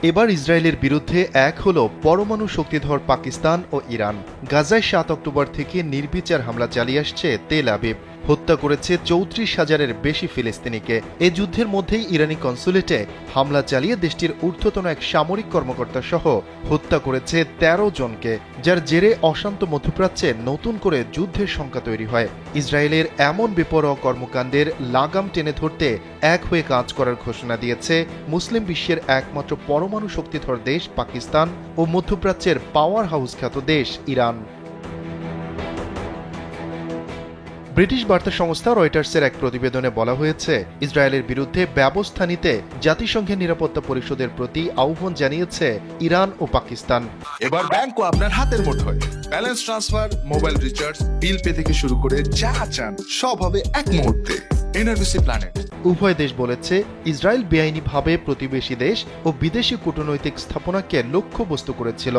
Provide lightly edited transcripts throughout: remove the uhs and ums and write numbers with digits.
এবার ইসরায়েলের বিরুদ্ধে এক হলো পরমাণু শক্তিধর পাকিস্তান ও ইরান। গাজায় ৭ অক্টোবর থেকে নির্বিচার হামলা চালিয়ে আসছে তেল আবিব। হত্যা করেছে ৩৪,০০০-এর বেশি ফিলিস্তিনিকে। এ যুদ্ধের মধ্যেই ইরানি কনসুলেটে হামলা চালিয়ে দেশটির ঊর্ধ্বতন এক সামরিক কর্মকর্তা সহ হত্যা করেছে ১৩ জনকে, যার জেরে অশান্ত মধ্যপ্রাচ্যে নতুন করে যুদ্ধের শঙ্কা তৈরি হয়। ইসরায়েলের এমন বেপরোয়া কর্মকাণ্ডের লাগাম টেনে ধরতে এক হয়ে কাজ করার ঘোষণা দিয়েছে মুসলিম বিশ্বের একমাত্র পরমাণু শক্তিধর দেশ পাকিস্তান ও মধ্যপ্রাচ্যের পাওয়ার হাউস খ্যাত দেশ ইরান। ব্রিটিশ বার্তা সংস্থা রয়টার্সের এক প্রতিবেদনে বলা হয়েছে, ইসরায়েলের বিরুদ্ধে ব্যবস্থা নিতে জাতিসংঘের নিরাপত্তা পরিষদের প্রতি আহ্বান জানিয়েছে ইরান ও পাকিস্তান। এবার ব্যাংকও আপনার হাতের মুঠোয়। Balance transfer, mobile recharge, bill pay থেকে শুরু করে যা চান সব হবে এক মুহূর্তে। NRBC planet. উভয় দেশ বলেছে, ইসরায়েল বেআইনিভাবে প্রতিবেশী দেশ ও বিদেশি কূটনৈতিক স্থাপনাকে লক্ষ্যবস্তু করেছিল।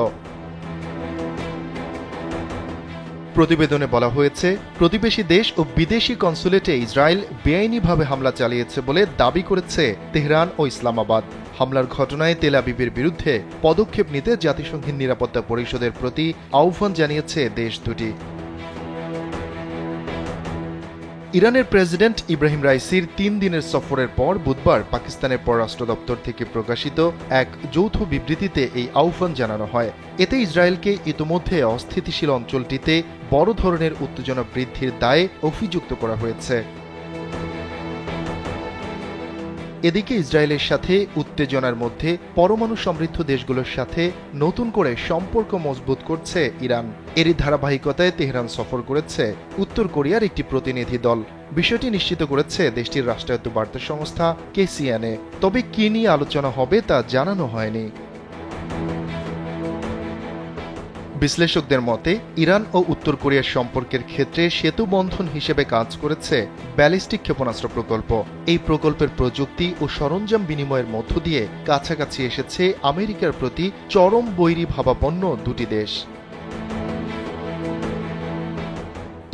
প্রতিবেদনে বলা হয়েছে, প্রতিবেশী দেশ ও বিদেশি কনসুলেটে ইসরায়েল বেআইনিভাবে হামলা চালিয়েছে বলে দাবি করেছে তেহরান ও ইসলামাবাদ। হামলার ঘটনায় তেল আবিবের বিরুদ্ধে পদক্ষেপ নিতে জাতিসংঘের নিরাপত্তা পরিষদের প্রতি আহ্বান জানিয়েছে দেশ দুটি। ইরানের প্রেসিডেন্ট ইব্রাহিম রাইসির ৩ দিনের সফরের পর বুধবার পাকিস্তানের পররাষ্ট্র দপ্তর থেকে প্রকাশিত এক যৌথ বিবৃতিতে এই আহ্বান জানানো হয়। এতে ইসরায়েলকে ইতোমধ্যে অস্থিতিশীল অঞ্চলটিতে বড় ধরনের উত্তেজনা বৃদ্ধির দায়ে অভিযুক্ত করা হয়েছে। এদিকে ইসরায়েলের সাথে উত্তেজনার মধ্যে পরমাণু সমৃদ্ধ দেশগুলোর সাথে নতুন করে সম্পর্ক মজবুত করছে ইরান। এরই ধারাবাহিকতায় তেহরান সফর করেছে উত্তর কোরিয়ার একটি প্রতিনিধি দল। বিষয়টি নিশ্চিত করেছে দেশটির রাষ্ট্রায়ত্ত বার্তা সংস্থা KCNA। তবে কি নিয়ে আলোচনা হবে তা জানানো হয়নি। বিশ্লেষকদের মতে, ইরান ও উত্তর কোরিয়ার সম্পর্কের ক্ষেত্রে সেতু বন্ধন হিসেবে কাজ করেছে ব্যালিস্টিক ক্ষেপণাস্ত্র প্রকল্প। এই প্রকল্পের প্রযুক্তি ও সরঞ্জাম বিনিময়ের মধ্য দিয়ে কাছাকাছি এসেছে আমেরিকার প্রতি চরম বৈরী ভাবাপন্ন দুটি দেশ।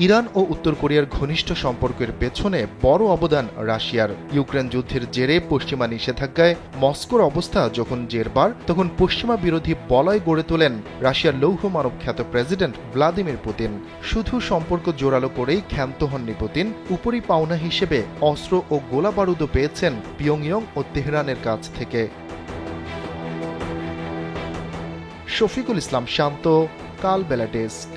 ইরান ও উত্তর কোরিয়ার ঘনিষ্ঠ সম্পর্কের পেছনে বড় অবদান রাশিয়ার। ইউক্রেন যুদ্ধের জেরে পশ্চিমা নিষেধাজ্ঞায় মস্কোর অবস্থা যখন জেরবার, তখন পশ্চিমা বিরোধী বলয় গড়ে তোলেন রাশিয়ার লৌহ মানব খ্যাত প্রেসিডেন্ট ভ্লাদিমির পুতিন। শুধু সম্পর্ক জোরালো করেই ক্ষান্ত হননি পুতিন, উপরি পাওনা হিসেবে অস্ত্র ও গোলা বারুদও পেয়েছেন পিয়ংইয়ং ও তেহরানের কাছ থেকে। শফিকুল ইসলাম শান্ত, কালবেলা ডেস্ক।